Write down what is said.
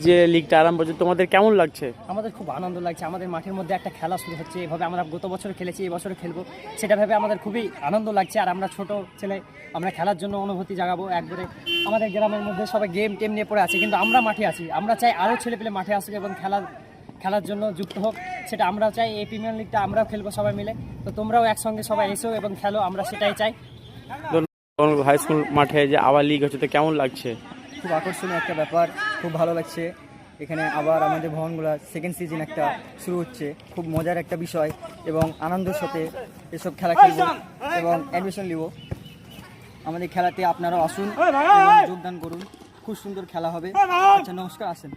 যে লিগটা আরম্ভ হচ্ছে, তোমাদের কেমন লাগছে? আমাদের খুব আনন্দ লাগছে। আমাদের মাঠের মধ্যে একটা খেলা শুরু হচ্ছে, এভাবে আমরা গত বছর খেলেছি, এই বছরে খেলবো, সেটা ভেবে আমাদের খুবই আনন্দ লাগছে। আর আমরা ছোট ছেলে, আমরা খেলার জন্য অনুভূতি জাগাবো একবারে। আমাদের গ্রামের মধ্যে সবাই গেম টেম নিয়ে পড়ে আছে, কিন্তু আমরা মাঠে আছি। আমরা চাই আরও ছেলে পেলে মাঠে আসুক এবং খেলার জন্য যুক্ত হোক। সেটা আমরাও চাই। এই প্রিমিয়ার লিগটা আমরাও খেলবো সবাই মিলে। তো তোমরাও একসঙ্গে সবাই এসো এবং খেলো, আমরা সেটাই চাই। হাই স্কুল মাঠে যে আবার লিগ হচ্ছে, তো কেমন লাগছে? খুব আকর্ষণীয় একটা ব্যাপার, খুব ভালো লাগছে। এখানে আবার আমাদের ভবনগুলো সেকেন্ড সিজন একটা শুরু হচ্ছে, খুব মজার একটা বিষয় এবং আনন্দের সাথে এসব খেলা খেলব এবং অ্যাডমিশন নিব। আমাদের খেলাতে আপনারাও আসুন এবং যোগদান করুন, খুব সুন্দর খেলা হবে। আচ্ছা, নমস্কার, আসেন।